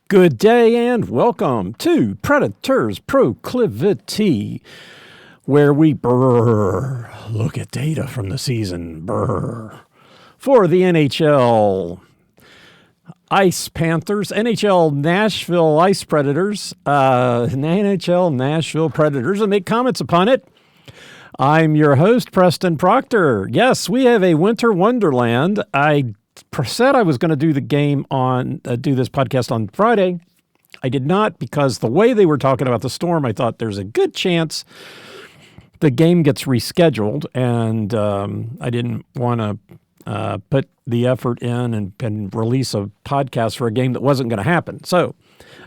Good day and welcome to Predators Proclivity, where we look at data from the season for the NHL Ice Panthers, NHL Nashville Ice Predators, NHL Nashville Predators, and make comments upon it. I'm your host, Preston Proctor. Yes, we have a winter wonderland. I said I was going to do the game do this podcast on Friday. I did not because the way they were talking about the storm, I thought there's a good chance the game gets rescheduled, and I didn't want to put the effort in and release a podcast for a game that wasn't going to happen. So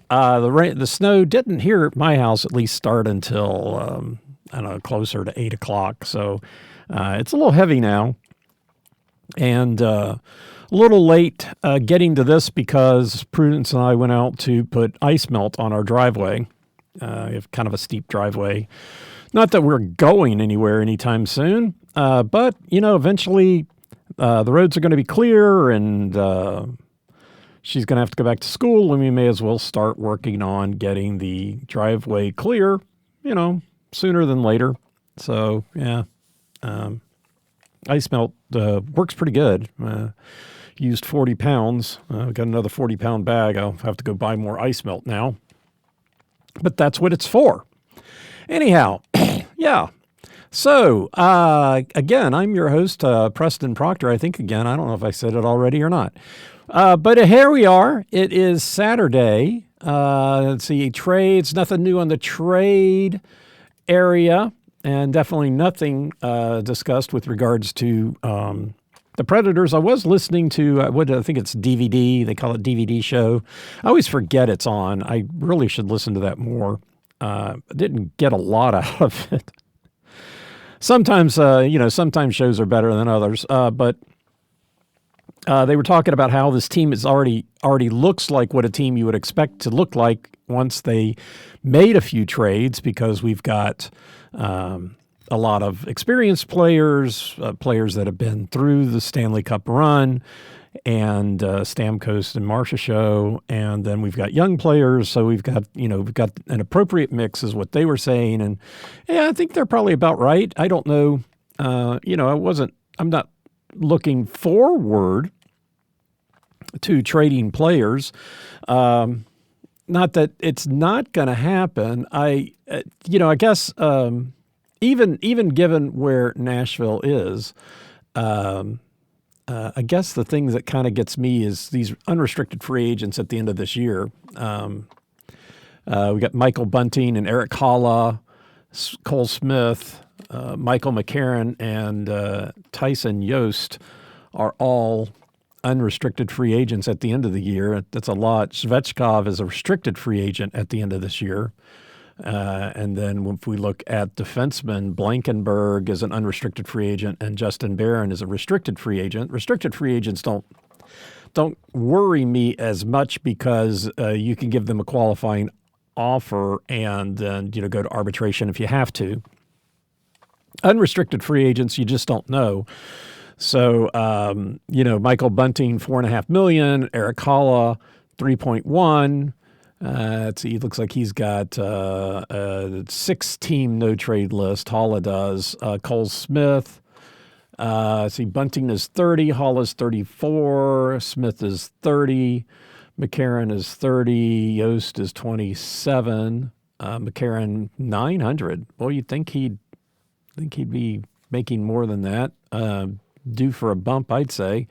the snow didn't here at my house at least start until I don't know, closer to 8 o'clock. So it's a little heavy now, and a little late getting to this because Prudence and I went out to put ice melt on our driveway. We have kind of a steep driveway. Not that we're going anywhere anytime soon, but, eventually the roads are going to be clear, and she's going to have to go back to school, and we may as well start working on getting the driveway clear, sooner than later. So, yeah, ice melt works pretty good. Used 40 pounds. Got another 40-pound bag. I'll have to go buy more ice melt now. But that's what it's for. Anyhow, yeah. So, again, I'm your host, Preston Proctor. I think, again, I don't know if I said it already or not. But here we are. It is Saturday. Let's see, trades. Nothing new on the trade area. And definitely nothing discussed with regards to the Predators. I was listening to, I think it's DVD. They call it DVD show. I always forget it's on. I really should listen to that more. I didn't get a lot out of it. Sometimes, sometimes shows are better than others. But they were talking about how this team is already looks like what a team you would expect to look like once they made a few trades, because we've got a lot of experienced players, players that have been through the Stanley Cup run, and Stamkos and Marcia show, and then we've got young players. So we've got an appropriate mix, is what they were saying, and yeah, I think they're probably about right. I don't know, I'm not looking forward to trading players. Not that it's not going to happen. I guess even given where Nashville is, I guess the thing that kind of gets me is these unrestricted free agents at the end of this year. We got Michael Bunting and Eric Haula, Cole Smith, Michael McCarron, and Tyson Yost are all unrestricted free agents at the end of the year. That's a lot. Svechkov is a restricted free agent at the end of this year. And then if we look at defensemen, Blankenberg is an unrestricted free agent, and Justin Barron is a restricted free agent. Restricted free agents don't worry me as much because you can give them a qualifying offer and then go to arbitration if you have to. Unrestricted free agents, you just don't know. So Michael Bunting, $4.5 million, Eric Haula, 3.1. Let's see, it looks like he's got a 6-team no-trade list. Haula does. Cole Smith. Bunting is 30. Haula's 34. Smith is 30. McCarron is 30. Yost is 27. McCarron, 900. Well, you'd think he'd be making more than that. Due for a bump, I'd say.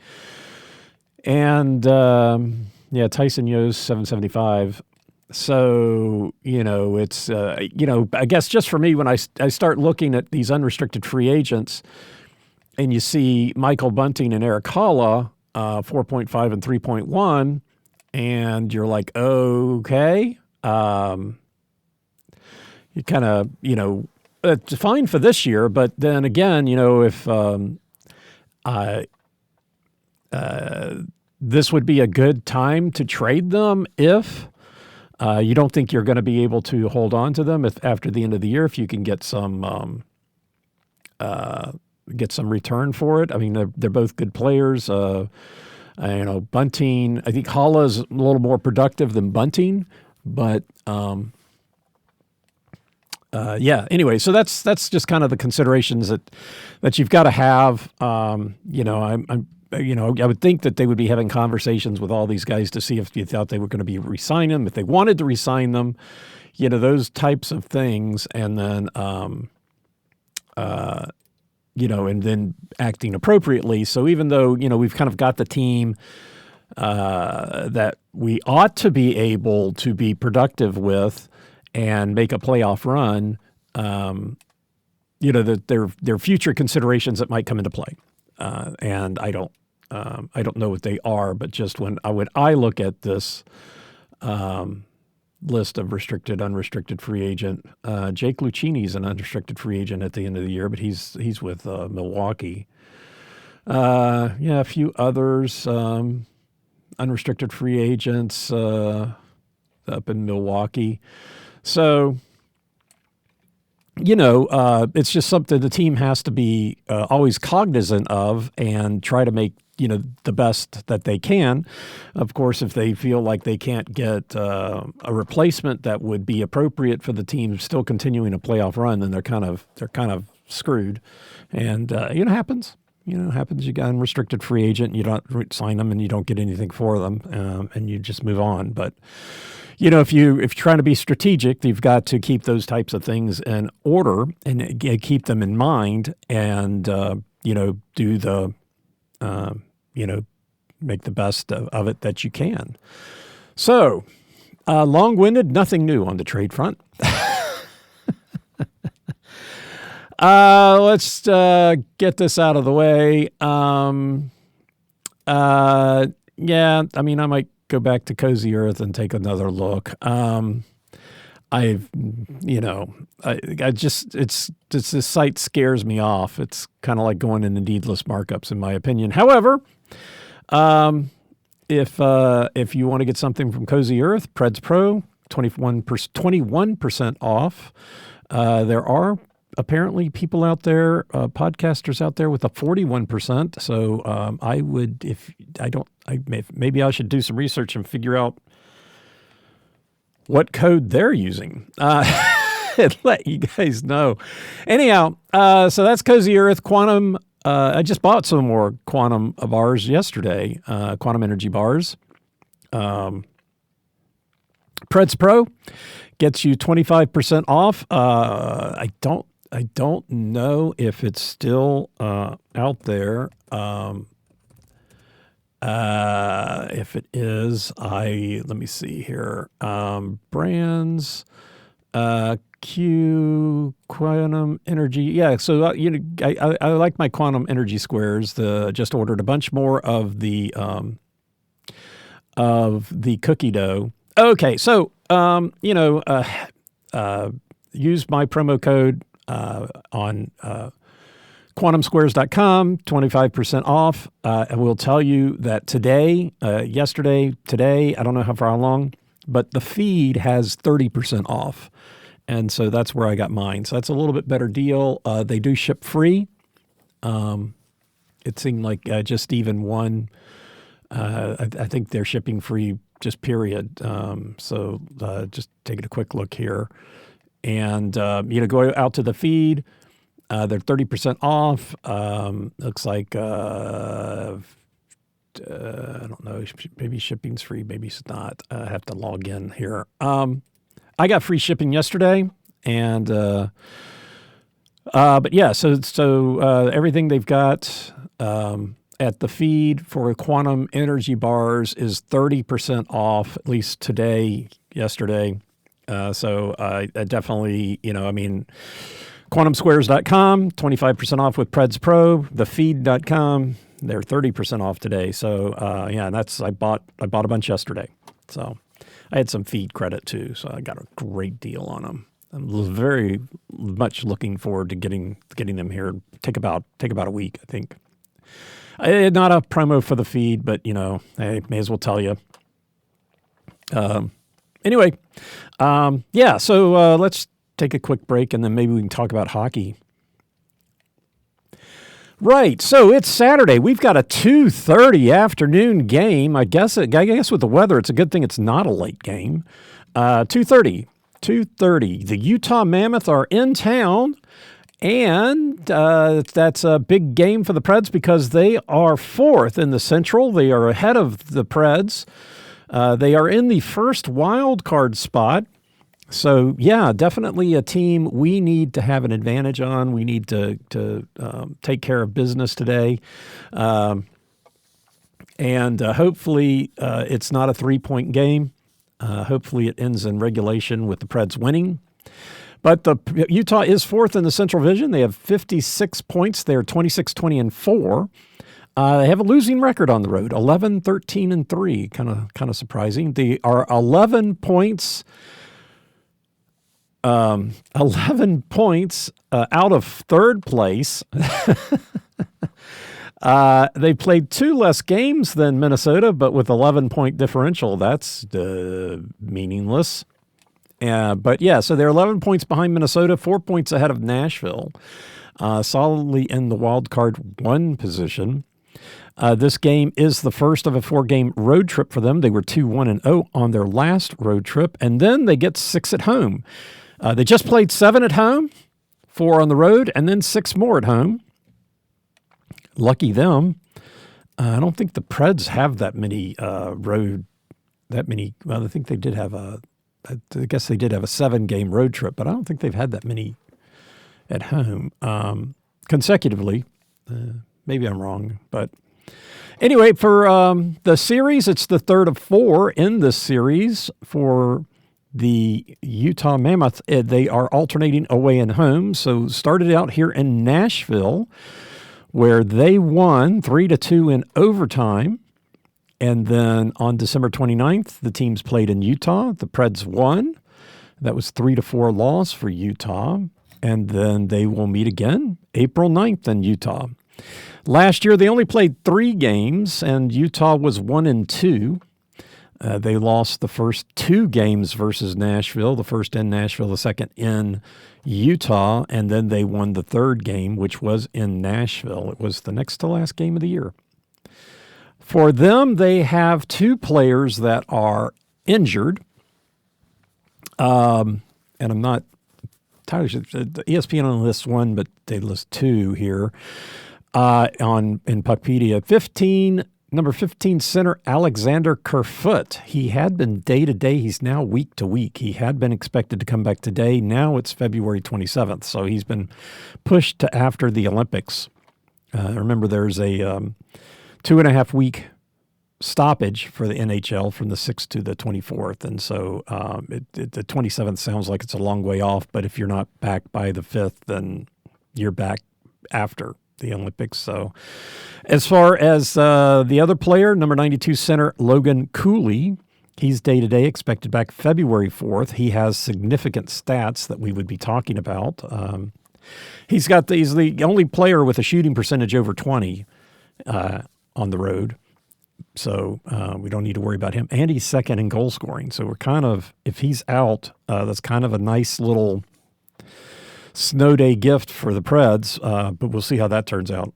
And, Tyson Yost, 775. So, it's, I guess just for me, when I start looking at these unrestricted free agents and you see Michael Bunting and Eric Haula, 4.5 and 3.1, and you're like, okay, you kind of, it's fine for this year. But then again, if this would be a good time to trade them if you don't think you're going to be able to hold on to them after the end of the year, if you can get some return for it. I mean, they're both good players. Bunting. I think Haula is a little more productive than Bunting, but anyway, so that's just kind of the considerations that you've got to have. I would think that they would be having conversations with all these guys to see if you thought they were going to be re-sign them, if they wanted to re-sign them, those types of things, and then and then acting appropriately. So even though we've kind of got the team that we ought to be able to be productive with and make a playoff run, that there are future considerations that might come into play, and I don't know what they are. But just when I look at this list of restricted, unrestricted free agent, Jake Lucchini's an unrestricted free agent at the end of the year, but he's with Milwaukee. A few others, unrestricted free agents up in Milwaukee. So, it's just something the team has to be always cognizant of and try to make, the best that they can. Of course, if they feel like they can't get a replacement that would be appropriate for the team still continuing a playoff run, then they're kind of screwed. And, happens. Happens. You got an unrestricted free agent, and you don't sign them, and you don't get anything for them, and you just move on. But if you're trying to be strategic, you've got to keep those types of things in order and keep them in mind, and do the make the best of it that you can. So, long-winded, nothing new on the trade front. Let's get this out of the way. I might go back to Cozy Earth and take another look. This site scares me off. It's kind of like going into needless markups, in my opinion. However, if you want to get something from Cozy Earth, Preds Pro, 21% off. There are apparently people out there, podcasters out there with a 41%. So maybe I should do some research and figure out what code they're using and let you guys know. Anyhow, so that's Cozy Earth. Quantum, I just bought some more Quantum bars yesterday, Quantum Energy bars. Preds Pro gets you 25% off. I don't know if it's still out there. If it is, let me see here. Brands, Q, Quantum Energy. Yeah, so I like my Quantum Energy squares. Just ordered a bunch more of the cookie dough. Okay, so use my promo code on quantumsquares.com, 25% off. I will tell you that today, today, I don't know how far along, but the feed has 30% off. And so that's where I got mine. So that's a little bit better deal. They do ship free. It seemed like just even one, I think they're shipping free just period. So just taking a quick look here. And, go out to the feed. They're 30% off. Looks like, I don't know, maybe shipping's free, maybe it's not. I have to log in here. I got free shipping yesterday, and but yeah, so everything they've got at the feed for Quantum Energy bars is 30% off, at least today, yesterday. So I definitely, quantumsquares.com, 25% off with Preds Pro, thefeed.com, they're 30% off today. So, and I bought a bunch yesterday. So I had some feed credit too. So I got a great deal on them. I'm very much looking forward to getting them here. Take about a week, I think. Not a promo for the feed, but I may as well tell you. Anyway, so let's take a quick break, and then maybe we can talk about hockey. Right. So it's Saturday. We've got a 2:30 afternoon game. I guess with the weather, it's a good thing it's not a late game. 2:30. 2:30. The Utah Mammoth are in town, and that's a big game for the Preds because they are fourth in the Central. They are ahead of the Preds. They are in the first wild card spot. So, yeah, definitely a team we need to have an advantage on. We need to take care of business today. And hopefully it's not a three-point game. Hopefully it ends in regulation with the Preds winning. But Utah is fourth in the Central Division. They have 56 points. They're 26-20-4. They have a losing record on the road, 11-13-3. Kind of surprising. They are 11 points... 11 points out of third place. They played 2 less games than Minnesota, but with 11-point differential, that's meaningless. But yeah, so they're 11 points behind Minnesota, 4 points ahead of Nashville, solidly in the wild card 1 position. This game is the first of a 4-game road trip for them. They were 2-1-0 on their last road trip, and then they get 6 at home. They just played 7 at home, 4 on the road, and then 6 more at home. Lucky them. I don't think the Preds have that many well, I think they did have I guess they did have a 7-game road trip, but I don't think they've had that many at home consecutively. Maybe I'm wrong, but anyway, for the series, it's the third of 4 in this series for the Utah Mammoth. They are alternating away and home. So started out here in Nashville, where they won 3-2 in overtime. And then on December 29th, the teams played in Utah. The Preds won. That was 3-4 loss for Utah. And then they will meet again April 9th in Utah. Last year, they only played 3 games, and Utah was 1-2. They lost the first 2 games versus Nashville, the first in Nashville, the second in Utah, and then they won the 3rd game, which was in Nashville. It was the next to last game of the year. For them, they have 2 players that are injured, and I'm not entirely sure. The ESPN only lists 1, but they list 2 here in Puckpedia. Number 15 center Alexander Kerfoot. He had been day-to-day. He's now week-to-week. He had been expected to come back today. Now it's February 27th, so he's been pushed to after the Olympics. Remember, there's a 2.5-week stoppage for the NHL from the 6th to the 24th, and so the 27th sounds like it's a long way off, but if you're not back by the 5th, then you're back after the Olympics. So as far as the other player, number 92 center Logan Cooley, he's day-to-day, expected back February 4th. He has significant stats that we would be talking about. He's the only player with a shooting percentage over 20 on the road. So we don't need to worry about him. And he's second in goal scoring. So we're kind of, if he's out, that's kind of a nice little snow day gift for the Preds, but we'll see how that turns out.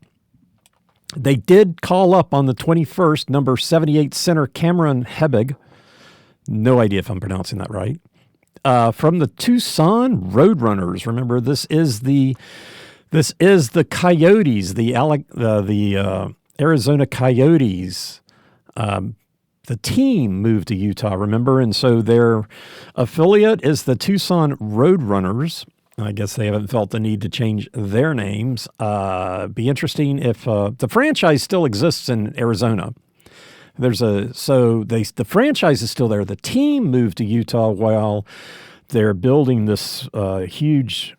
They did call up on the 21st, number 78 center Cameron Hebig. No idea if I'm pronouncing that right. From the Tucson Roadrunners. Remember, this is the Coyotes, the Arizona Coyotes. The team moved to Utah, remember? And so their affiliate is the Tucson Roadrunners. I guess they haven't felt the need to change their names. Be interesting if the franchise still exists in Arizona. The franchise is still there. The team moved to Utah while they're building this huge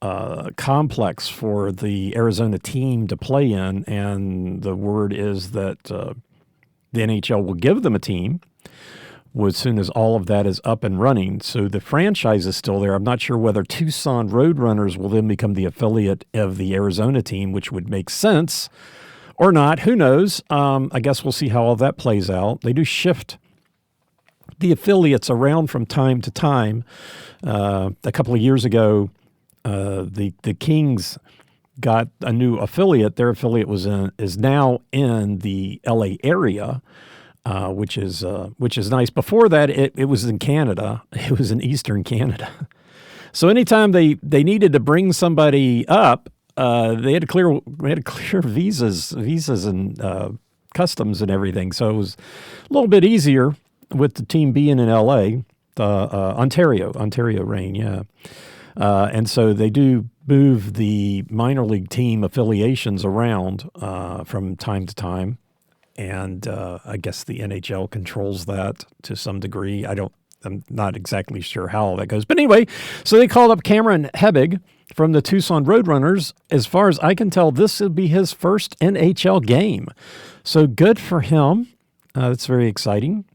complex for the Arizona team to play in, and the word is that the NHL will give them a team as soon as all of that is up and running. So the franchise is still there. I'm not sure whether Tucson Roadrunners will then become the affiliate of the Arizona team, which would make sense, or not. Who knows? I guess we'll see how all that plays out. They do shift the affiliates around from time to time. A couple of years ago, the Kings got a new affiliate. Their affiliate is now in the LA area, which is nice. Before that, it was in Canada. It was in Eastern Canada. So anytime they needed to bring somebody up, they had to clear visas and customs and everything. So it was a little bit easier with the team being in LA, Ontario Reign, yeah. And so they do move the minor league team affiliations around from time to time. And I guess the NHL controls that to some degree. I'm not exactly sure how all that goes. But anyway, so they called up Cameron Hebig from the Tucson Roadrunners. As far as I can tell, this will be his first NHL game. So good for him. That's very exciting.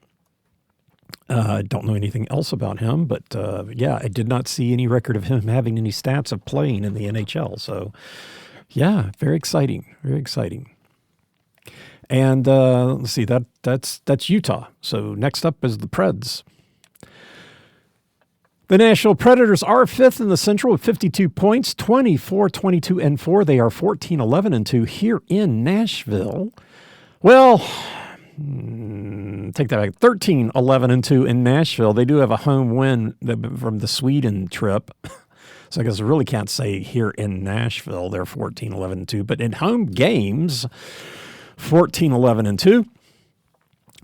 I don't know anything else about him, but I did not see any record of him having any stats of playing in the NHL. So, yeah, very exciting, very exciting. And let's see, that's Utah. So next up is the Preds. The Nashville Predators are fifth in the Central with 52 points, 24-22-4. They are 14-11-2 here in Nashville. Well, take that back. 13-11-2 in Nashville. They do have a home win from the Sweden trip. So I guess I really can't say here in Nashville they're 14-11-2. But in home games, 14-11-2.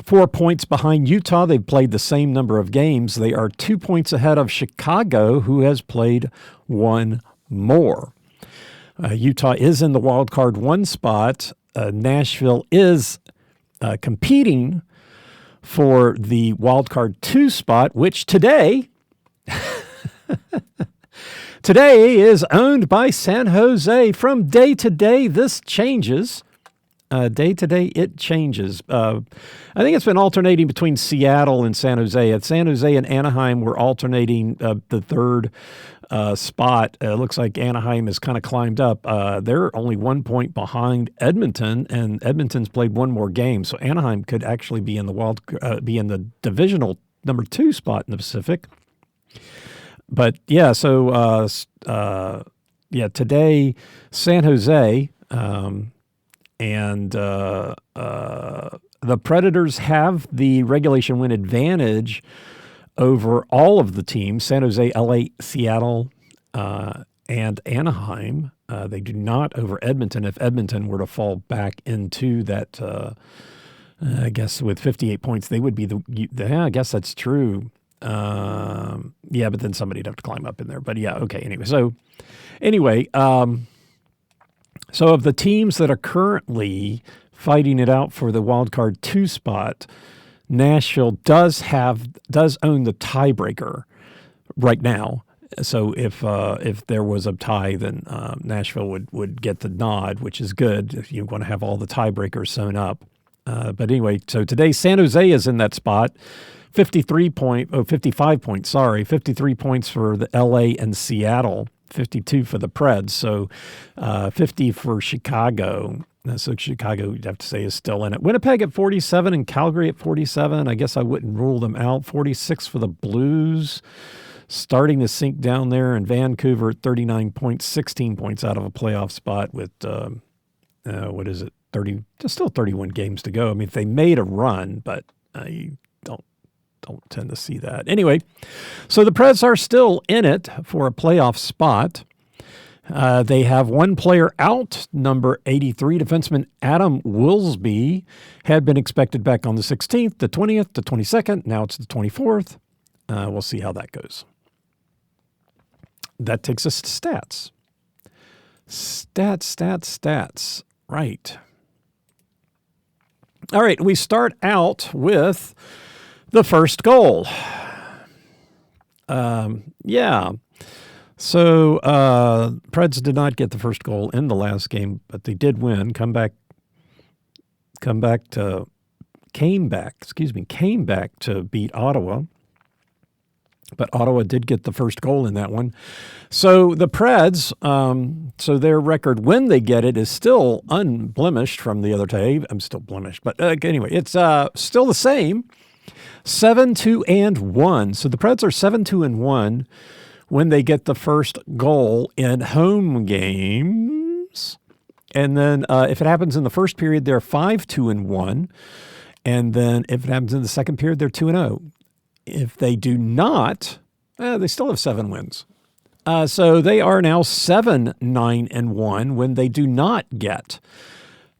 4 points behind Utah. They've played the same number of games. They are 2 points ahead of Chicago, who has played one more. Utah is in the wild card 1 spot. Nashville is competing for the wild card 2 spot, which today is owned by San Jose. From day to day, this changes. Day to day, it changes. I think it's been alternating between Seattle and San Jose. At San Jose and Anaheim, we're alternating the third spot. It looks like Anaheim has kind of climbed up. They're only 1 point behind Edmonton, and Edmonton's played one more game. So Anaheim could actually be in the divisional number 2 spot in the Pacific. But yeah, so today San Jose. And the Predators have the regulation win advantage over all of the teams, San Jose, LA, Seattle, and Anaheim. They do not over Edmonton. If Edmonton were to fall back into that, I guess with 58 points, they would be I guess that's true. But then somebody'd have to climb up in there. But yeah, okay, anyway. So of the teams that are currently fighting it out for the wild card 2 spot, Nashville does own the tiebreaker right now. So if there was a tie, then Nashville would get the nod, which is good if you want to have all the tiebreakers sewn up. But anyway, so today San Jose is in that spot, 55 points. 53 points for the LA and Seattle. 52 for the Preds, so 50 for Chicago. So Chicago, you'd have to say, is still in it. Winnipeg at 47 and Calgary at 47. I guess I wouldn't rule them out. 46 for the Blues, starting to sink down there. And Vancouver at 39 points, 16 points out of a playoff spot with, 30, still 31 games to go. I mean, if they made a run, but you don't tend to see that. Anyway, so the Preds are still in it for a playoff spot. They have one player out, number 83, defenseman Adam Wilsby, had been expected back on the 16th, the 20th, the 22nd. Now it's the 24th. We'll see how that goes. That takes us to stats. Stats. Right. All right, we start out with the first goal. So Preds did not get the first goal in the last game, but they did win. Came back to beat Ottawa. But Ottawa did get the first goal in that one. So the Preds, so their record when they get it is still unblemished from the other day. I'm still blemished, but anyway, it's still the same. 7-2-1. So the Preds are 7-2-1 when they get the first goal in home games. And then if it happens in the first period, they're 5-2-1. And then if it happens in the second period, they're 2-0. If they do not, they still have 7 wins. So they are now 7-9-1 when they do not get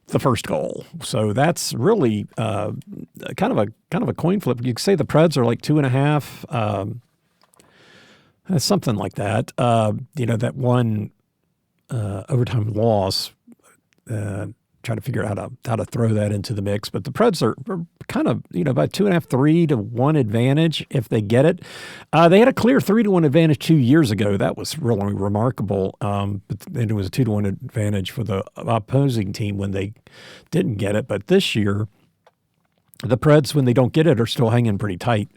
the first goal. So that's really kind of a coin flip. You could say the Preds are like 2.5, something like that. That one overtime loss. Try to figure out how to throw that into the mix. But the Preds are kind of, about 2.5, 3-1 advantage if they get it. They had a clear 3-1 advantage 2 years ago. That was really remarkable. But it was a 2-1 advantage for the opposing team when they didn't get it. But this year, the Preds, when they don't get it, are still hanging pretty tight.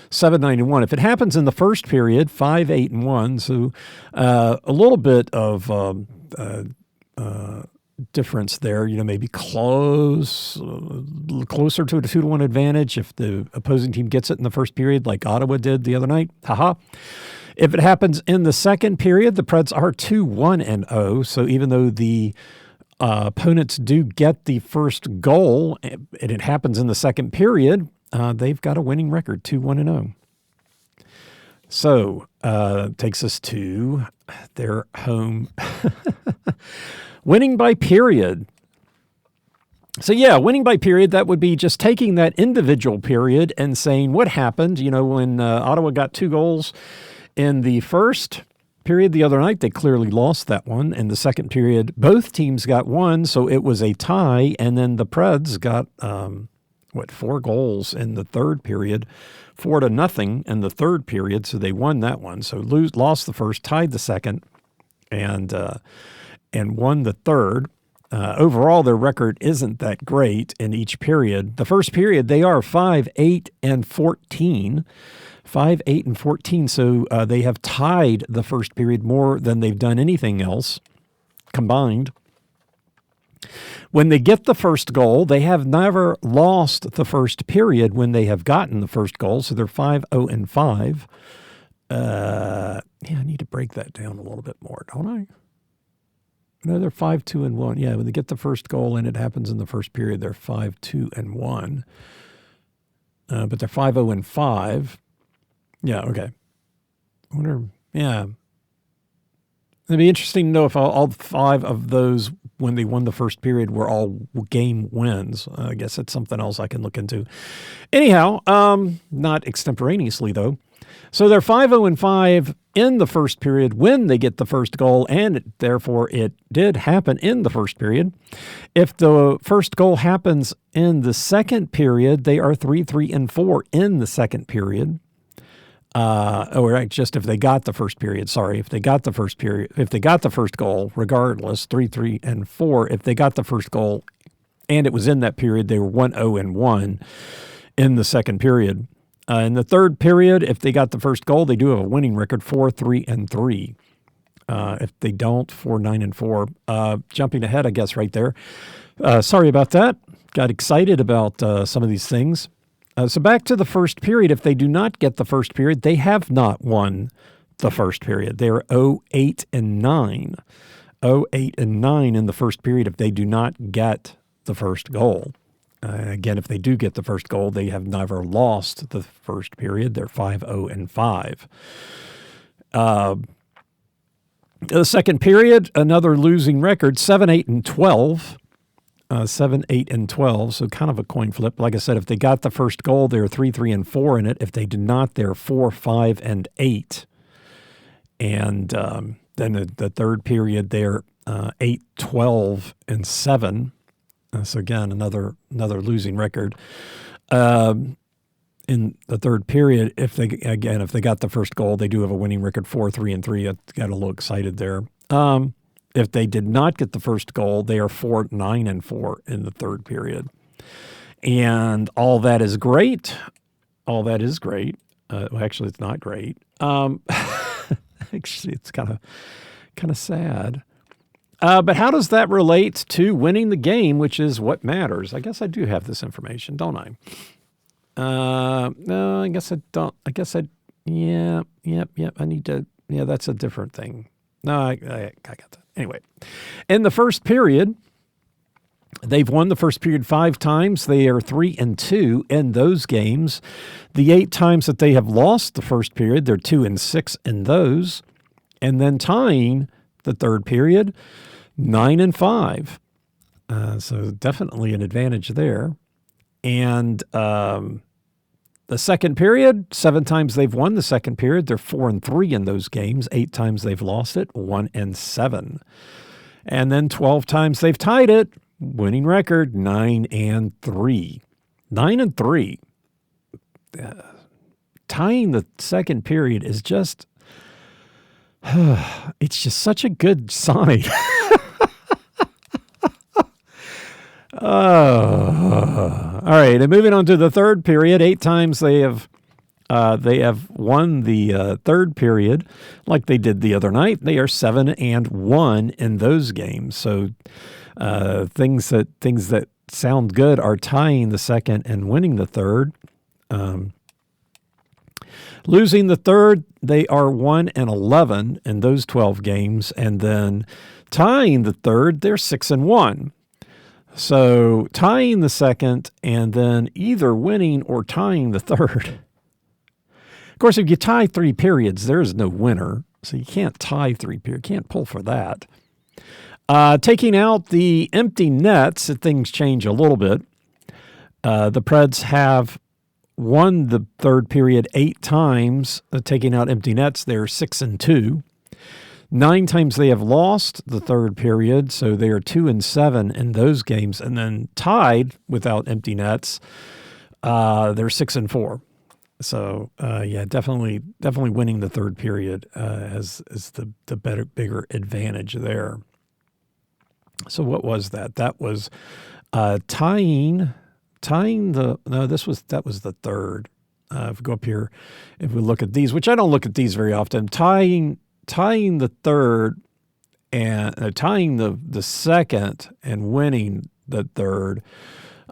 7-9-1. If it happens in the first period, 5-8-1. So a little bit of difference there, maybe closer to a 2-1 advantage if the opposing team gets it in the first period like Ottawa did the other night. Haha. If it happens in the second period, the Preds are 2-1-0. So even though the opponents do get the first goal and it happens in the second period, they've got a winning record, 2-1-0. So takes us to their home winning by period. So winning by period, that would be just taking that individual period and saying what happened. When Ottawa got 2 goals in the first period the other night, they clearly lost that one. In the second period, both teams got 1, so it was a tie. And then the Preds got 4 goals in the third period, 4-0 in the third period. So they won that one. So lost the first, tied the second, and won the third. Overall, their record isn't that great in each period. The first period, they are 5-8-14. 5-8-14. So they have tied the first period more than they've done anything else combined. When they get the first goal, they have never lost the first period when they have gotten the first goal. So they're 5-0-5. I need to break that down a little bit more, don't I? No, they're 5-2-1. Yeah, when they get the first goal and it happens in the first period, they're 5-2-1. But they're 5-0-5. Yeah, okay. I wonder, it'd be interesting to know if all 5 of those, when they won the first period, were all game wins. I guess that's something else I can look into. Anyhow, not extemporaneously, though. So they're 5-0-5 in the first period when they get the first goal, and therefore it did happen in the first period. If the first goal happens in the second period, they are 3-3-4 in the second period. Just if they got the first period, if they got the first period, if they got the first goal, regardless, 3-3-4, if they got the first goal and it was in that period, they were 1-0-1 in the second period. In the third period, if they got the first goal, they do have a winning record, 4-3-3. If they don't, 4-9-4. Jumping ahead, I guess, right there. Sorry about that. Got excited about some of these things. So back to the first period. If they do not get the first period, they have not won the first period. They are 0-8-9. 0-8-9 in the first period if they do not get the first goal. Again, if they do get the first goal, they have never lost the first period. They're 5-0-5. The second period, another losing record, 7-8-12. 7-8-12, so kind of a coin flip. Like I said, if they got the first goal, they're 3-3-4 in it. If they did not, they're 4-5-8. And then the third period, they're 8-12-7. So again, another losing record. In the third period, if they got the first goal, they do have a winning record, 4-3-3. I got a little excited there. If they did not get the first goal, they are 4-9-4 in the third period. And all that is great. All that is great. Actually, it's not great. Actually, it's kind of sad. But how does that relate to winning the game, which is what matters? I guess I do have this information, don't I? No, I guess I don't. I need to, that's a different thing. No, I got that. Anyway, in the first period, They've won the first period 5 times. They are 3-2 in those games. The 8 times that they have lost the first period, they're 2-6 in those. And then tying the third period, 9-5. So definitely an advantage there. And the second period, 7 times they've won the second period. They're 4-3 in those games. 8 times they've lost it, 1-7. And then 12 times they've tied it. Winning record, 9-3. 9-3. Tying the second period is just, it's just such a good sign. All right, and moving on to the third period, 8 times they have won the third period, like they did the other night. They are 7-1 in those games. So things that sound good are tying the second and winning the third. Losing the third, they are 1-11 in those 12 games, and then tying the third, they're 6-1. So tying the second and then either winning or tying the third. Of course, if you tie 3 periods, there is no winner. So you can't tie 3 periods. Can't pull for that. Taking out the empty nets, things change a little bit. The Preds have won the third period 8 times. Taking out empty nets, they're 6-2. 9 times they have lost the third period, so they are 2-7 in those games. And then tied without empty nets, they're 6-4. So definitely winning the third period is the bigger advantage there. So what was that? That was tying the. No, that was the third. If we go up here, if we look at these, which I don't look at these very often, tying the third and tying the second and winning the third.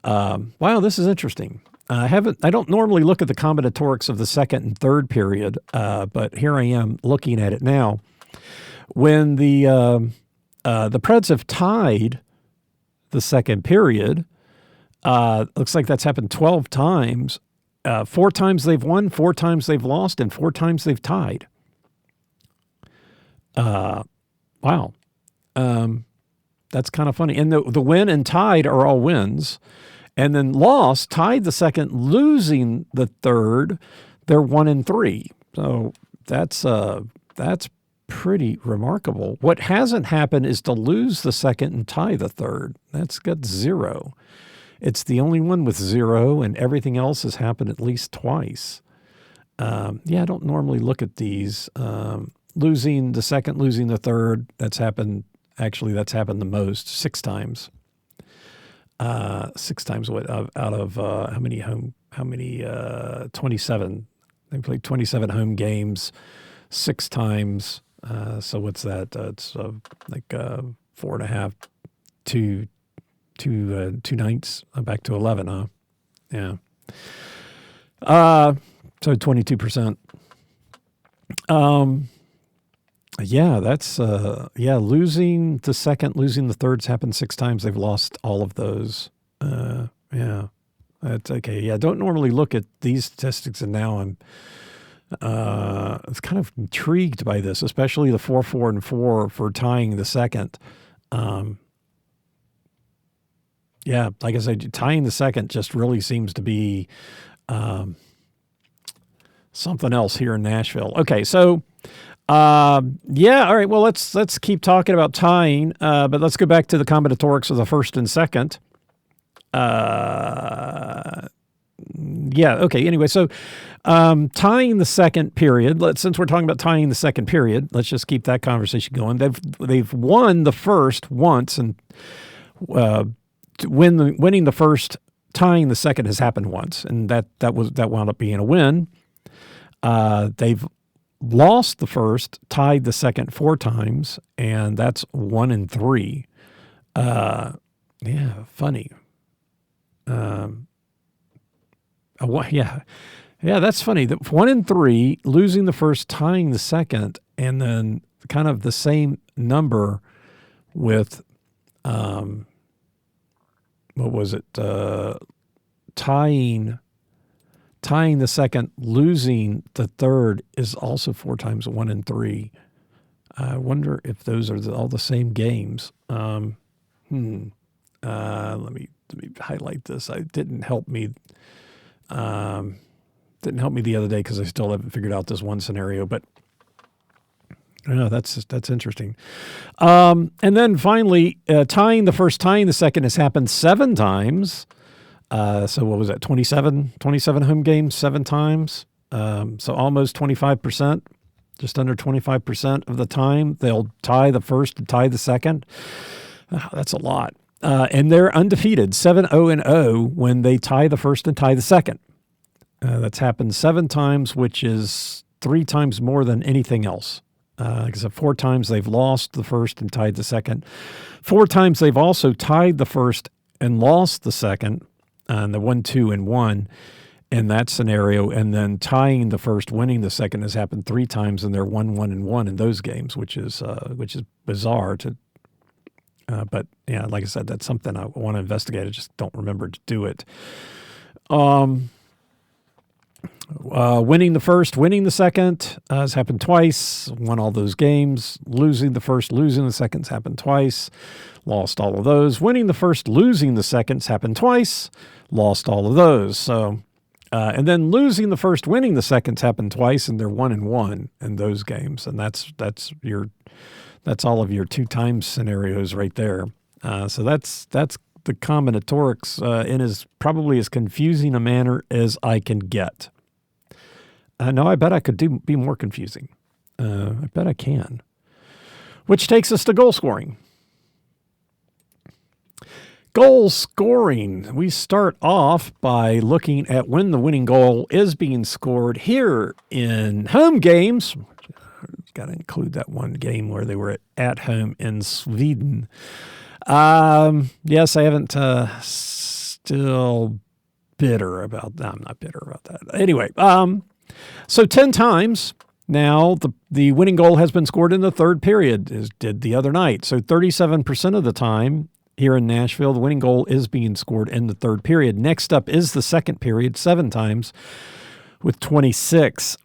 Wow, this is interesting. I don't normally look at the combinatorics of the second and third period, but here I am looking at it now. When the Preds have tied the second period, looks like that's happened 12 times. 4 times they've won, 4 times they've lost, and 4 times they've tied. Wow. That's kind of funny. And the win and tied are all wins. And then lost, tied the second, losing the third, they're 1-3. So that's pretty remarkable. What hasn't happened is to lose the second and tie the third. That's got 0. It's the only one with 0, and everything else has happened at least twice. I don't normally look at these. Losing the second, losing the third, that's happened the most, 6 times. 6 times out of how many 27. They played 27 home games, 6 times. So what's that? It's like 4.5, 2 nights, back to 11, huh? Yeah. So 22%. That's losing the second, losing the third's happened 6 times. They've lost all of those. That's okay. Yeah, I don't normally look at these statistics, and now I'm kind of intrigued by this, especially the 4-4-4 for tying the second. Like I said, tying the second just really seems to be something else here in Nashville. Okay, so all right. Well, let's keep talking about tying, but let's go back to the combinatorics of the first and second. Okay. Anyway, so tying the second period. Since we're talking about tying the second period, let's just keep that conversation going. They've won the first once, and winning the first, tying the second has happened once, and that wound up being a win. They've lost the first, tied the second 4 times, and that's 1-3. Funny. That's funny. 1-3, losing the first, tying the second, and then kind of the same number with what was it? Tying the second, losing the third is also 4 times 1 and 3. I wonder if those are all the same games. Let me highlight this. It didn't help me. Didn't help me the other day because I still haven't figured out this one scenario. But that's interesting. And then finally, tying the first, tying the second has happened 7 times. So what was that? 27 home games, 7 times. So almost 25%, just under 25% of the time they'll tie the first and tie the second. That's a lot. And they're undefeated, 7-0-0 when they tie the first and tie the second. That's happened 7 times, which is 3 times more than anything else. Except 4 times they've lost the first and tied the second. 4 times they've also tied the first and lost the second, and the 1, 2, and 1 in that scenario. And then tying the first, winning the second has happened 3 times, and they're 1, 1, and 1 in those games, which is bizarre to. But yeah, like I said, that's something I want to investigate. I just don't remember to do it. Winning the first, winning the second has happened twice. Won all those games. Losing the first, losing the second has happened twice. Lost all of those. Winning the first, losing the second has happened twice. Lost all of those. So, and then losing the first, winning the second has happened twice, and they're 1 and 1 in those games. And that's all of your 2 times scenarios right there. So that's the combinatorics in probably as confusing a manner as I can get. No, I bet I could be more confusing. I bet I can. Which takes us to goal scoring. Goal scoring. We start off by looking at when the winning goal is being scored here in home games. Got to include that one game where they were at home in Sweden. Yes, I haven't still bitter about that. I'm not bitter about that. Anyway, so 10 times now the winning goal has been scored in the third period, as did the other night. So 37% of the time here in Nashville, the winning goal is being scored in the third period. Next up is the second period, 7 times with 26.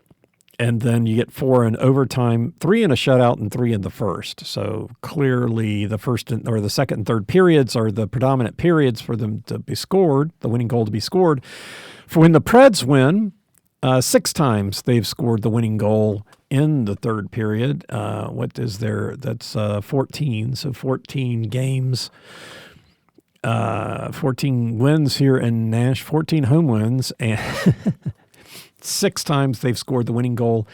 And then you get 4 in overtime, 3 in a shutout, and 3 in the first. So clearly the first or the second and third periods are the predominant periods for them to be scored, the winning goal to be scored. For when the Preds win, 6 times they've scored the winning goal in the third period. What is there? That's 14. So 14 games, 14 wins here in Nash, 14 home wins, and 6 times they've scored the winning goal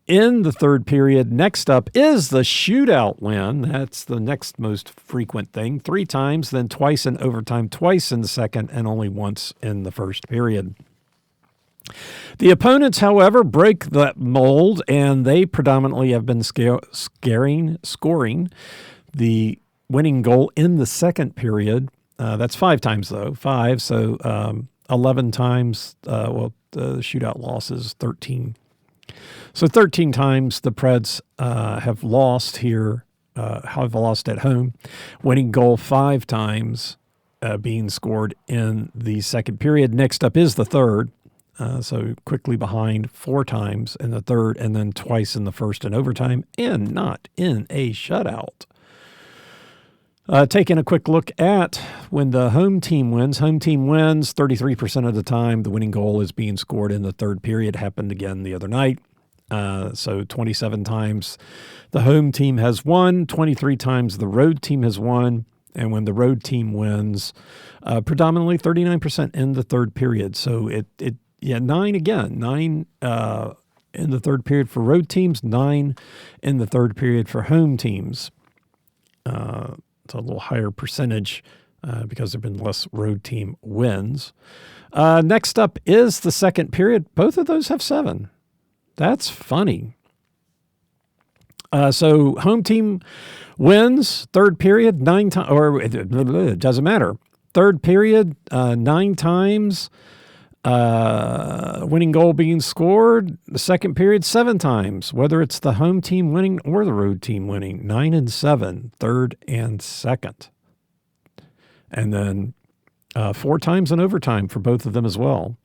in the third period. Next up is the shootout win. That's the next most frequent thing. 3 times, then twice in overtime, twice in the second, and only once in the first period. The opponents, however, break that mold, and they predominantly have been scoring the winning goal in the second period. That's 5 times, though. 5, so 11 times. The shootout loss is 13. So 13 times the Preds have lost here, have lost at home. Winning goal 5 times being scored in the second period. Next up is the third. So quickly behind 4 times in the third, and then twice in the first in overtime, and not in a shutout. Taking a quick look at when the home team wins. Home team wins 33% of the time. The winning goal is being scored in the third period. Happened again the other night. So 27 times the home team has won, 23 times the road team has won. And when the road team wins, predominantly 39% in the third period. So 9 again. 9 in the third period for road teams, 9 in the third period for home teams. It's a little higher percentage because there have been less road team wins. Next up is the second period. Both of those have 7. That's funny. So home team wins, third period, 9 times, or it doesn't matter. Third period, 9 times. Winning goal being scored. The second period, 7 times, whether it's the home team winning or the road team winning. 9 and 7, third and second. And then 4 times in overtime for both of them as well.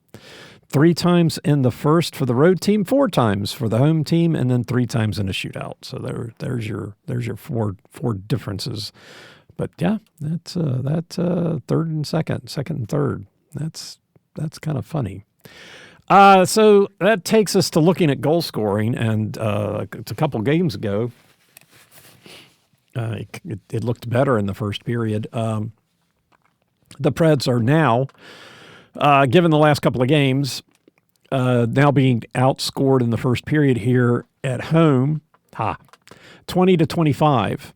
3 times in the first for the road team, 4 times for the home team, and then 3 times in a shootout. So there's your four differences. But yeah, that's third and second and third. That's kind of funny. So that takes us to looking at goal scoring, and it's a couple games ago. It looked better in the first period. The Preds are now, given the last couple of games, now being outscored in the first period here at home, 20-25.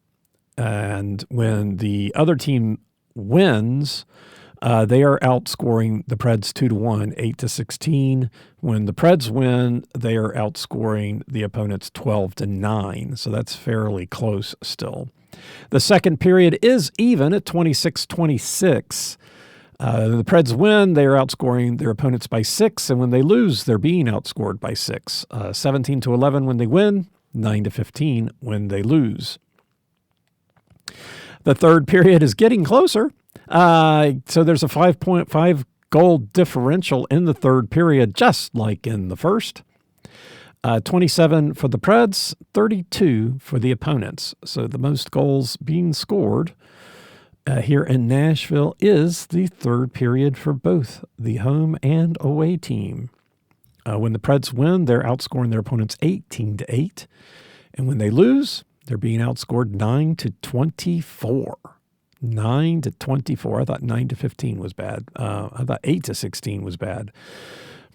And when the other team wins, they are outscoring the Preds 2-1, 8-16. When the Preds win, they are outscoring the opponents 12-9. So that's fairly close still. The second period is even at 26-26. The Preds win, they are outscoring their opponents by 6, and when they lose, they're being outscored by 6. 17-11 when they win, 9-15 when they lose. The third period is getting closer. So there's a 5.5 goal differential in the third period, just like in the first. 27 for the Preds, 32 for the opponents. So the most goals being scored here in Nashville is the third period for both the home and away team. When the Preds win, they're outscoring their opponents 18-8. And when they lose, they're being outscored 9-24. 9-24. I thought 9-15 was bad. I thought 8-16 was bad.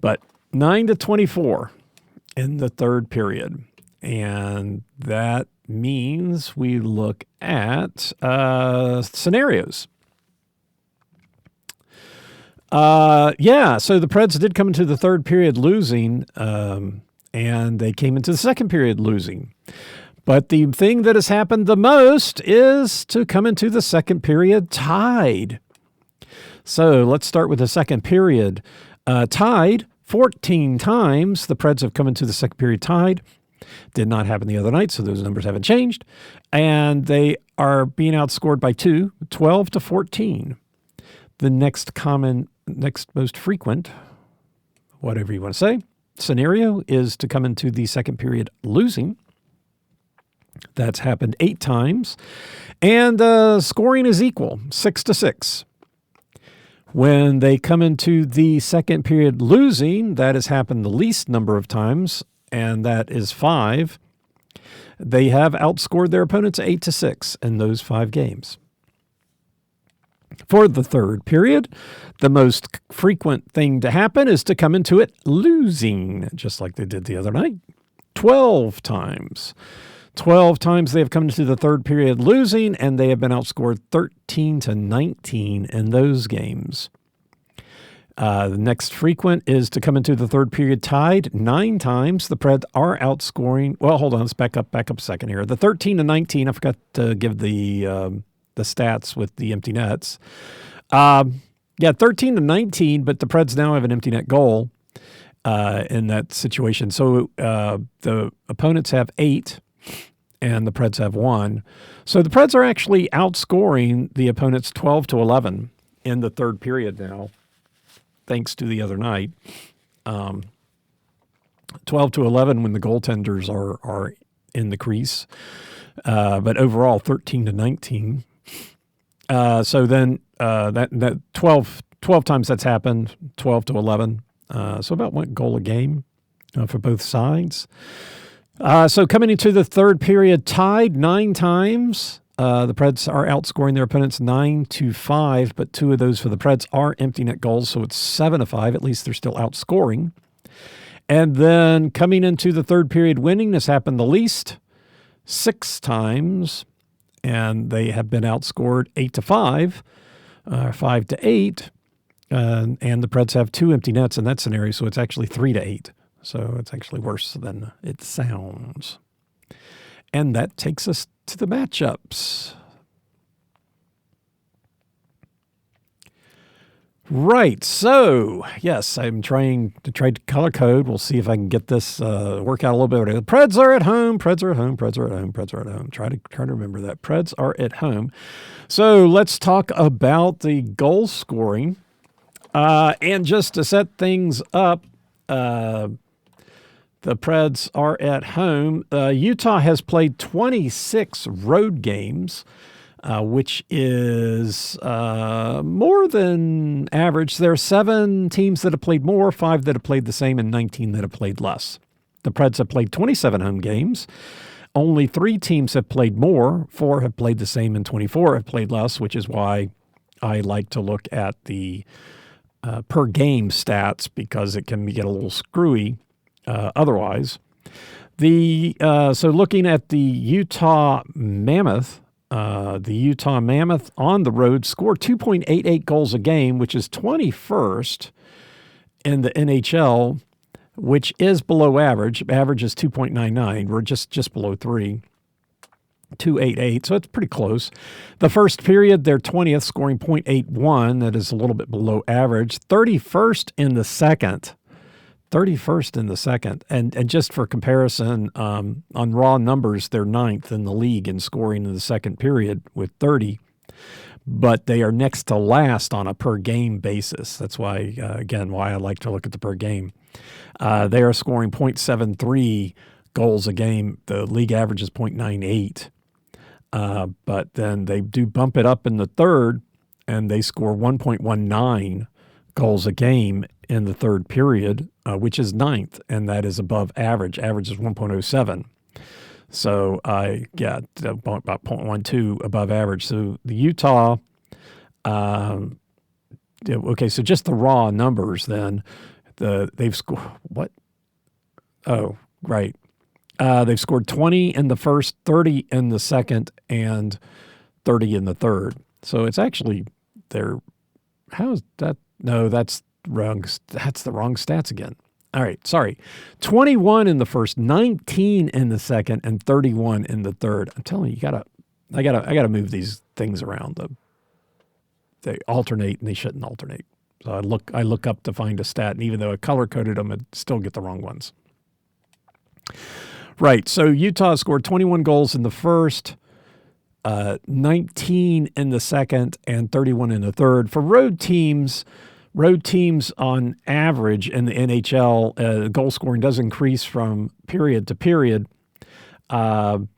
But 9-24 in the third period. And that means we look at scenarios. So the Preds did come into the third period losing, and they came into the second period losing. But the thing that has happened the most is to come into the second period tied. So let's start with the second period. Tied 14 times. The Preds have come into the second period tied. Did not happen the other night, so those numbers haven't changed. And they are being outscored by 2, 12-14. The next most frequent, whatever you want to say, scenario is to come into the second period losing. That's happened 8 times. And scoring is equal, 6-6. When they come into the second period losing, that has happened the least number of times, and that is 5. They have outscored their opponents 8-6 in those 5 games. For the third period, the most frequent thing to happen is to come into it losing, just like they did the other night, 12 times. 12 times they have come into the third period losing, and they have been outscored 13-19 in those games. The next frequent is to come into the third period tied 9 times. The Preds are outscoring. Well, hold on. Let's back up a second here. The 13-19, I forgot to give the stats with the empty nets. 13-19, but the Preds now have an empty net goal in that situation. So the opponents have 8. And the Preds have 1. So the Preds are actually outscoring the opponents 12-11 in the third period now, thanks to the other night. 12-11 when the goaltenders are in the crease. But overall, 13-19. So then that 12 times that's happened, 12-11. So about 1 goal a game for both sides. So coming into the third period tied 9 times. The Preds are outscoring their opponents 9-5, but 2 of those for the Preds are empty net goals, so it's 7-5. At least they're still outscoring. And then coming into the third period winning has happened the least, 6 times, and they have been outscored 8-5, 5-8, and the Preds have 2 empty nets in that scenario, so it's actually 3-8. So it's actually worse than it sounds. And that takes us to the matchups. Right. So, yes, I'm trying to color code. We'll see if I can get this work out a little bit. The Preds are at home. Preds are at home. Preds are at home. Preds are at home. Try to remember that. Preds are at home. So let's talk about the goal scoring. And just to set things up, the Preds are at home. Utah has played 26 road games, which is more than average. There are 7 teams that have played more, 5 that have played the same, and 19 that have played less. The Preds have played 27 home games. Only 3 teams have played more, 4 have played the same, and 24 have played less, which is why I like to look at the per game stats, because it can get a little screwy otherwise. So looking at the Utah Mammoth, on the road scored 2.88 goals a game, which is 21st in the NHL, which is below average. Average is 2.99. We're just below 3. 2.88, so it's pretty close. The first period, they're 20th, scoring 0.81. That is a little bit below average. 31st in the second. 31st in the second. And just for comparison, on raw numbers, they're 9th in the league in scoring in the second period with 30. But they are next to last on a per-game basis. That's why, again, why I like to look at the per game. They are scoring 0.73 goals a game. The league average is 0.98. But then they do bump it up in the third, and they score 1.19 goals a game in the third period, which is 9th, and that is above average. Average is 1.07. So I get about 0.12 above average. So the Utah, okay, so just the raw numbers then, they've scored, what? Oh, right. They've scored 20 in the first, 30 in the second, and 30 in the third. So it's actually, how is that? No, that's wrong. That's the wrong stats again. All right, sorry. 21 in the first, 19 in the second, and 31 in the third. I'm telling you, I gotta move these things around. They alternate, and they shouldn't alternate. So I look up to find a stat, and even though I color coded them, I'd still get the wrong ones. Right. So Utah scored 21 goals in the first, 19 in the second, and 31 in the third. For road teams on average in the NHL, goal scoring does increase from period to period. The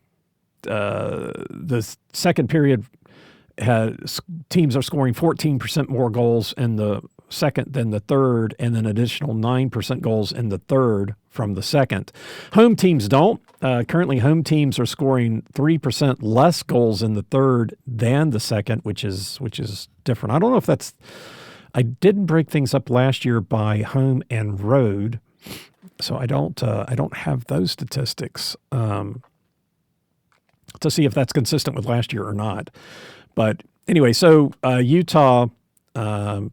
second period teams are scoring 14% more goals in the second than the third, and an additional 9% goals in the third from the second. Home teams don't. Currently, home teams are scoring 3% less goals in the third than the second, which is different. I don't know if that's. I didn't break things up last year by home and road, so I don't have those statistics to see if that's consistent with last year or not. But anyway, so Utah, they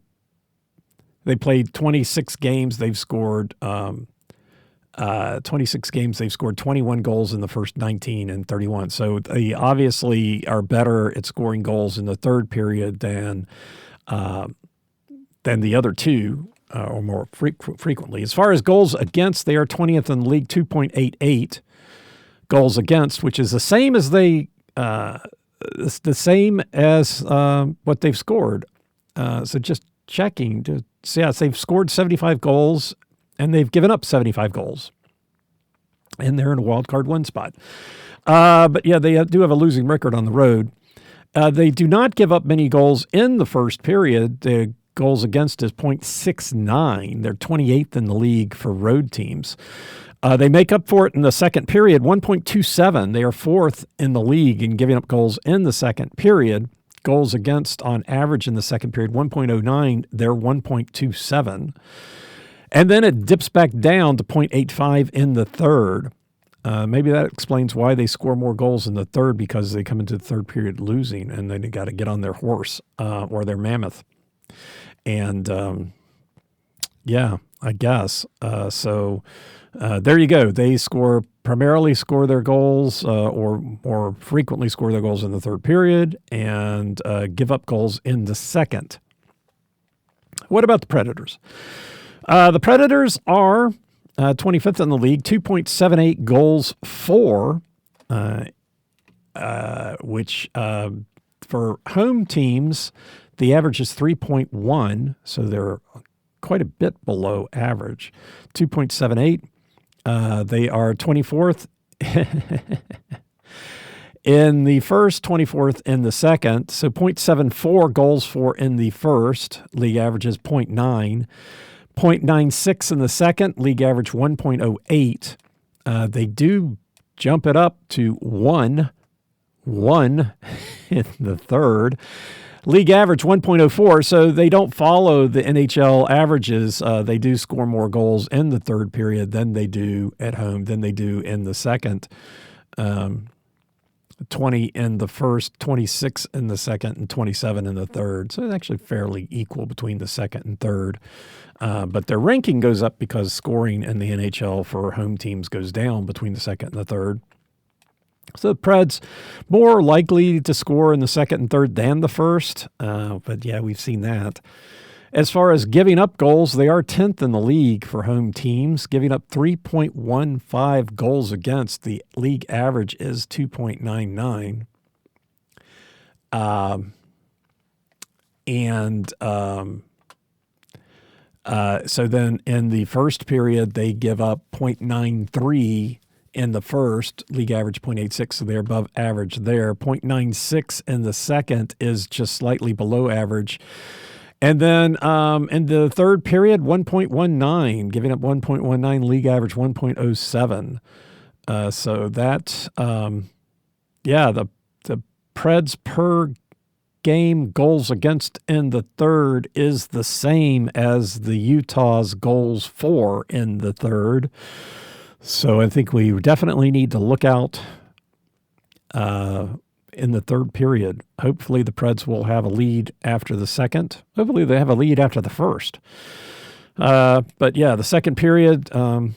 played 26 games. They've scored 26 games. They've scored 21 goals in the first 19 and 31. So they obviously are better at scoring goals in the third period than the other two, or more frequently. As far as goals against, they are 20th in the league, 2.88 goals against, which is the same as what they've scored. So just checking to see, yes, they've scored 75 goals and they've given up 75 goals, and they're in a wild card 1 spot. But yeah, they do have a losing record on the road. They do not give up many goals in the first period. The goals against is 0.69. They're 28th in the league for road teams. They make up for it in the second period, 1.27. They are 4th in the league in giving up goals in the second period. Goals against on average in the second period, 1.09. They're 1.27. And then it dips back down to 0.85 in the third. Maybe that explains why they score more goals in the third, because they come into the third period losing, and they got to get on their horse or their mammoth. And yeah, I guess. So there you go. They primarily score their goals or more frequently score their goals in the third period, and give up goals in the second What about the Predators? The Predators are 25th in the league, 2.78 goals for, which for home teams, the average is 3.1, so they're quite a bit below average. 2.78. They are 24th in the first, 24th in the second. So 0.74 goals for in the first. League average is 0.9. 0.96 in the second. League average 1.08. They do jump it up to 1 in the third. League average 1.04, so they don't follow the NHL averages. They do score more goals in the third period than they do at home, than they do in the second. 20 in the first, 26 in the second, and 27 in the third. So it's actually fairly equal between the second and third. But their ranking goes up because scoring in the NHL for home teams goes down between the second and the third. So the Preds more likely to score in the second and third than the first. But yeah, we've seen that. As far as giving up goals, they are 10th in the league for home teams, giving up 3.15 goals against. The league average is 2.99. So then in the first period, they give up 0.93 in the first, league average 0.86, so they're above average there. 0.96 in the second is just slightly below average. And then in the third period, 1.19, giving up 1.19, league average 1.07. So that, the Preds per game goals against in the third is the same as the Utah's goals for in the third. So I think we definitely need to look out in the third period. Hopefully the Preds will have a lead after the second. Hopefully they have a lead after the first. But yeah, the second period, the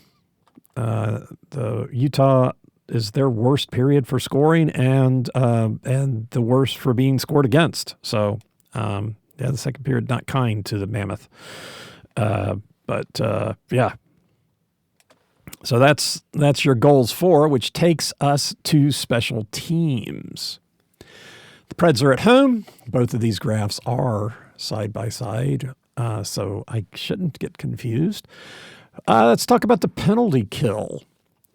Utah is their worst period for scoring and the worst for being scored against. So the second period not kind to the Mammoth. Yeah. So that's your goals for, which takes us to special teams. The Preds are at home. Both of these graphs are side by side, so I shouldn't get confused. Let's talk about the penalty kill.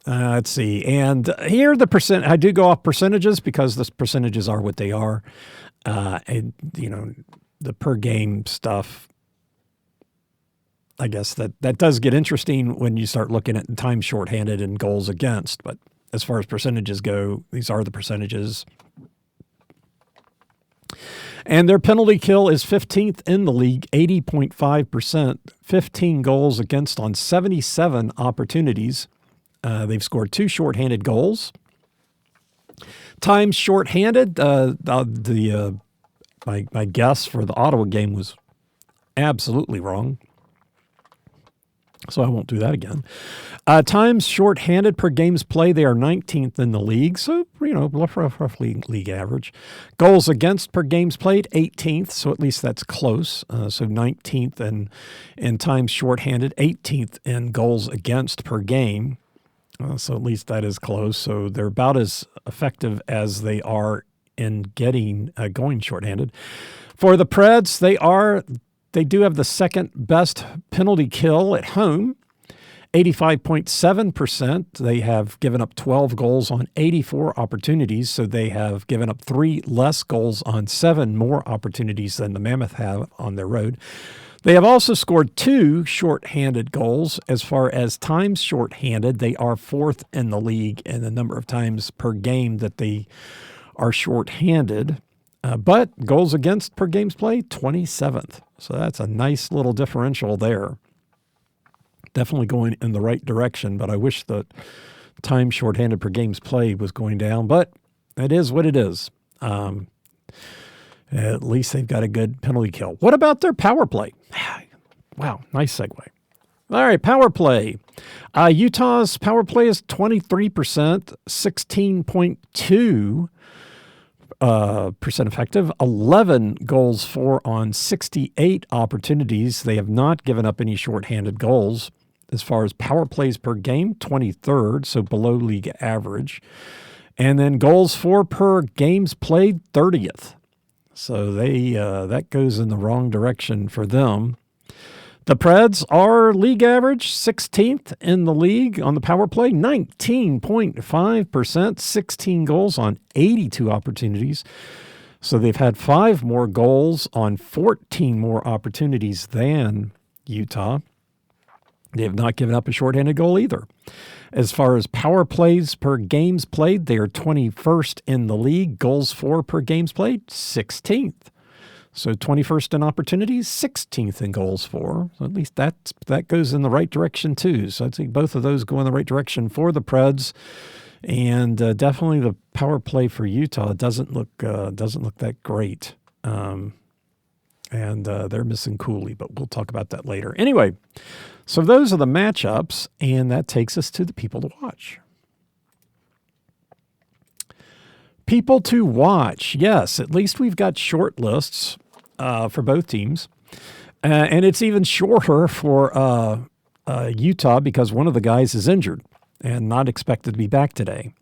Let's see. And here I do go off percentages because the percentages are what they are. And, the per game stuff, I guess that does get interesting when you start looking at time shorthanded and goals against. But as far as percentages go, these are the percentages. And their penalty kill is 15th in the league, 80.5%, 15 goals against on 77 opportunities. They've scored 2 shorthanded goals. Times shorthanded, my guess for the Ottawa game was absolutely wrong. So I won't do that again. Times shorthanded per games play, they are 19th in the league. So, roughly league average. Goals against per games played, 18th. So at least that's close. So 19th in times shorthanded, 18th in goals against per game. So at least that is close. So they're about as effective as they are in getting going shorthanded. For the Preds, they do have the second best penalty kill at home, 85.7%. They have given up 12 goals on 84 opportunities, so they have given up 3 less goals on 7 more opportunities than the Mammoth have on their road. They have also scored 2 shorthanded goals. As far as times shorthanded, they are 4th in the league in the number of times per game that they are shorthanded. But goals against per games played, 27th. So that's a nice little differential there. Definitely going in the right direction, but I wish the time shorthanded per games played was going down. But it is what it is. At least they've got a good penalty kill. What about their power play? Wow, nice segue. All right, power play. Utah's power play is 23%, 16.2 percent effective, 11 goals for on 68 opportunities. They have not given up any shorthanded goals. As far as power plays per game, 23rd, so below league average. And then goals for per games played, 30th. So that goes in the wrong direction for them. The Preds are league average, 16th in the league on the power play, 19.5%, 16 goals on 82 opportunities. So they've had 5 more goals on 14 more opportunities than Utah. They have not given up a shorthanded goal either. As far as power plays per games played, they are 21st in the league. Goals for per games played, 16th. So 21st in opportunities, 16th in goals for. So at least that goes in the right direction too. So I think both of those go in the right direction for the Preds, and definitely the power play for Utah doesn't look that great. And they're missing Cooley, but we'll talk about that later. Anyway, so those are the matchups, and that takes us to the people to watch. People to watch. Yes, at least we've got short lists for both teams. And it's even shorter for Utah because one of the guys is injured and not expected to be back today.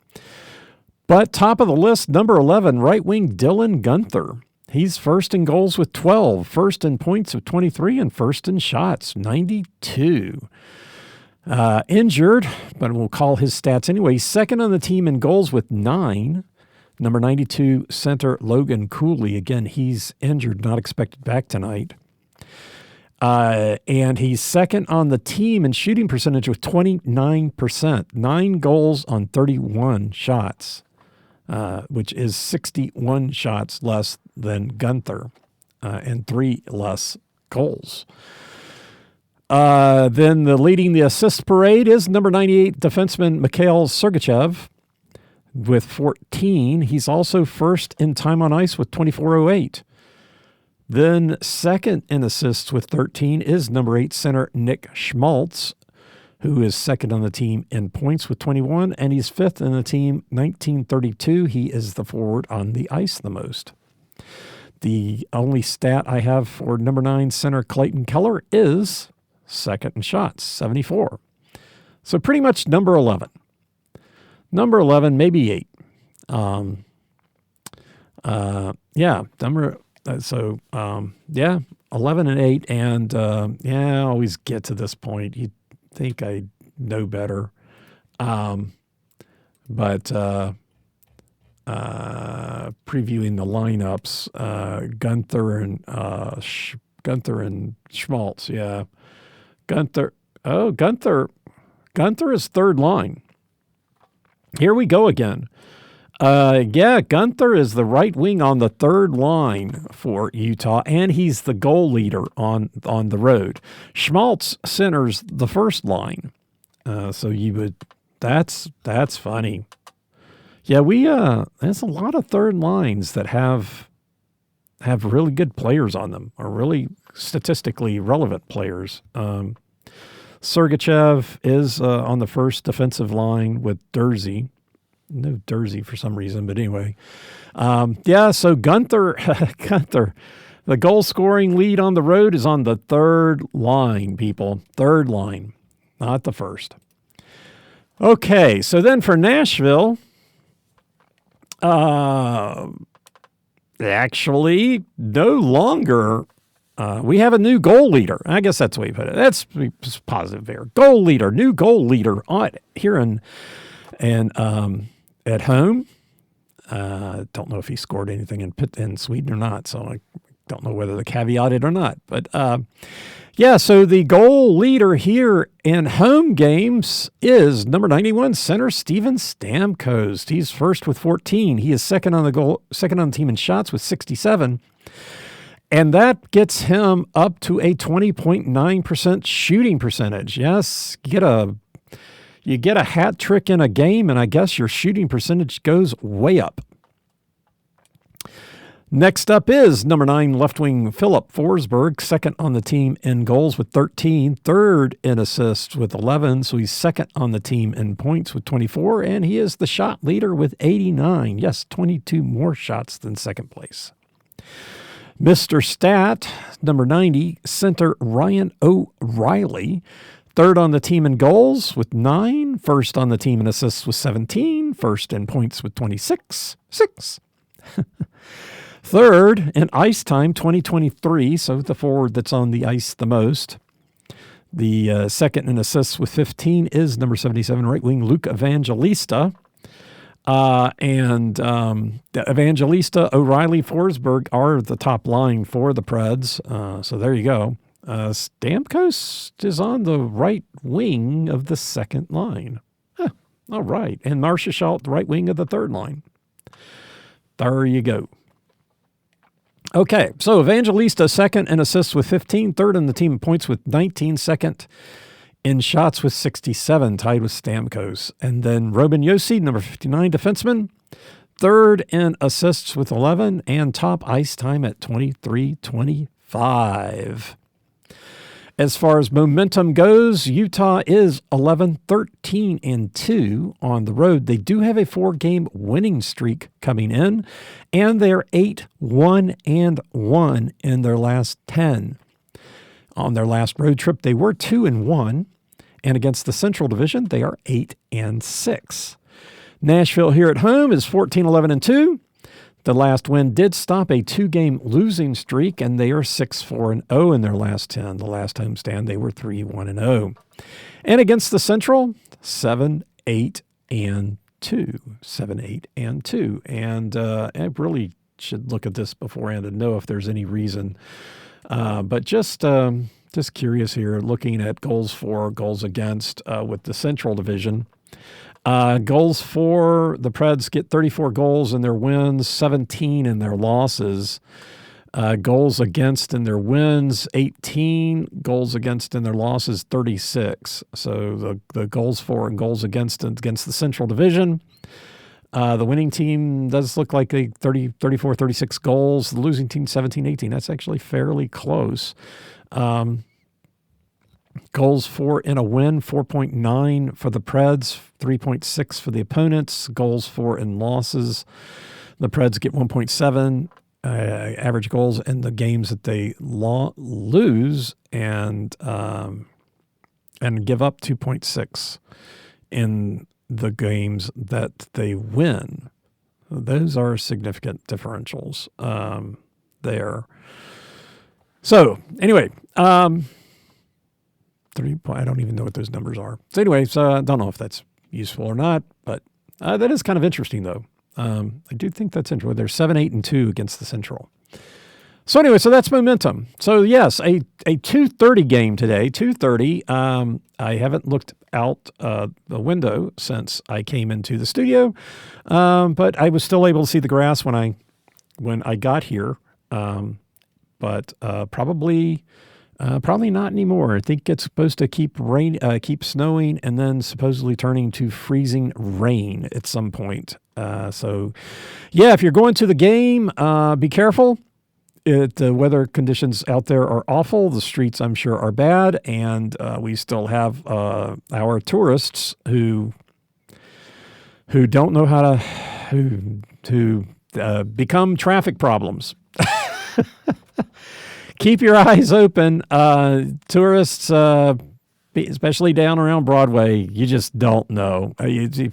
But top of the list, number 11, right wing Dylan Guenther. He's first in goals with 12, first in points with 23, and first in shots, 92. Injured, but we'll call his stats anyway. He's second on the team in goals with 9. Number 92, center Logan Cooley. Again, he's injured, not expected back tonight. And he's second on the team in shooting percentage with 29%. 9 goals on 31 shots, which is 61 shots less than Guenther, and 3 less goals. Then leading the assist parade is number 98 defenseman Mikhail Sergachev with 14. He's also first in time on ice with 24.08. Then second in assists with 13 is number 8 center Nick Schmaltz, who is second on the team in points with 21, and he's fifth in the team, 1932. He is the forward on the ice the most. The only stat I have for number 9 center Clayton Keller is second in shots, 74. So pretty much number 11. Number 11, maybe 8. Yeah, 11 and 8. And I always get to this point. You'd think I know better. But previewing the lineups, Guenther and Schmaltz, yeah. Guenther is third line. Here we go again. Guenther is the right wing on the third line for Utah, and he's the goal leader on the road. Schmaltz centers the first line. So you would, that's funny. Yeah, there's a lot of third lines that have really good players on them, or really statistically relevant players. Sergachev is on the first defensive line with Dursey. No Dursey for some reason, but anyway. So Guenther, the goal-scoring lead on the road is on the third line, people. Third line, not the first. Okay, so then for Nashville, actually no longer... we have a new goal leader. I guess that's the way you put it. That's positive there. Goal leader, new goal leader here at home. Don't know if he scored anything in Sweden or not, so I don't know whether to caveat it or not. But so the goal leader here in home games is number 91 center Steven Stamkos. He's first with 14. He is second on the team in shots with 67. And that gets him up to a 20.9% shooting percentage. Yes, you get a hat trick in a game, and I guess your shooting percentage goes way up. Next up is number 9 left wing Philip Forsberg, second on the team in goals with 13, third in assists with 11, so he's second on the team in points with 24, and he is the shot leader with 89. Yes, 22 more shots than second place. Mr. Stat, number 90, center Ryan O'Reilly, third on the team in goals with 9, first on the team in assists with 17, first in points with 26, 6. Third in ice time, 2023, so the forward that's on the ice the most. The second in assists with 15 is number 77, right wing Luke Evangelista. Evangelista, O'Reilly, Forsberg are the top line for the Preds. So there you go. Stamkos is on the right wing of the second line. Huh, all right. And Marcia Schalt, the right wing of the third line. There you go. Okay, so Evangelista second in assists with 15, third in the team in points with 19, second in shots with 67, tied with Stamkos. And then Robin Josi, number 59, defenseman, third in assists with 11, and top ice time at 23-25. As far as momentum goes, Utah is 11-13-2 on the road. They do have a 4-game winning streak coming in, and they're 8-1-1 in their last 10. On their last road trip, they were 2-1, and against the Central Division, they are 8-6. Nashville here at home is 14-11-2. The last win did stop a 2-game losing streak, and they are 6-4-0 in their last 10. The last homestand, they were 3-1-0. And against the Central, 7-8-2. 7-8-2. And I really should look at this beforehand and know if there's any reason. But just curious here, looking at goals for, goals against with the Central Division. Goals for, the Preds get 34 goals in their wins, 17 in their losses. Goals against in their wins, 18. Goals against in their losses, 36. So the goals for and goals against the Central Division. The winning team does look like 34, 36 goals. The losing team, 17, 18. That's actually fairly close. Goals for in a win, 4.9 for the Preds, 3.6 for the opponents. Goals for in losses, the Preds get 1.7 average goals in the games that they lose, and give up 2.6 in the games that they win. Those are significant differentials there. So anyway, I don't even know what those numbers are. So anyway, I don't know if that's useful or not, but that is kind of interesting, though. I do think that's interesting. They're 7-8-2 against the Central. So anyway, so that's momentum. So yes, a 2:30 game today, 2:30. I haven't looked out the window since I came into the studio, but I was still able to see the grass when I got here. But probably not anymore. I think it's supposed to keep snowing, and then supposedly turning to freezing rain at some point. So, yeah, if you're going to the game, be careful. The weather conditions out there are awful. The streets, I'm sure, are bad, and we still have our tourists who don't know how to become traffic problems. Keep your eyes open. Tourists, especially down around Broadway, you just don't know.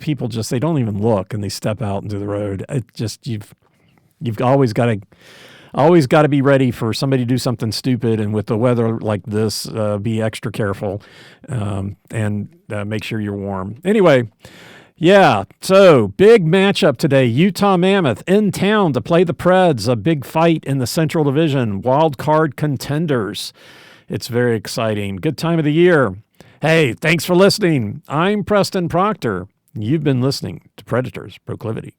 People they don't even look, and they step out into the road. You've always got to be ready for somebody to do something stupid. And with the weather like this, be extra careful and make sure you're warm. Anyway. Yeah, so big matchup today. Utah Mammoth in town to play the Preds, a big fight in the Central Division, wild card contenders. It's very exciting. Good time of the year. Hey, thanks for listening. I'm Preston Proctor. You've been listening to Predators Proclivity.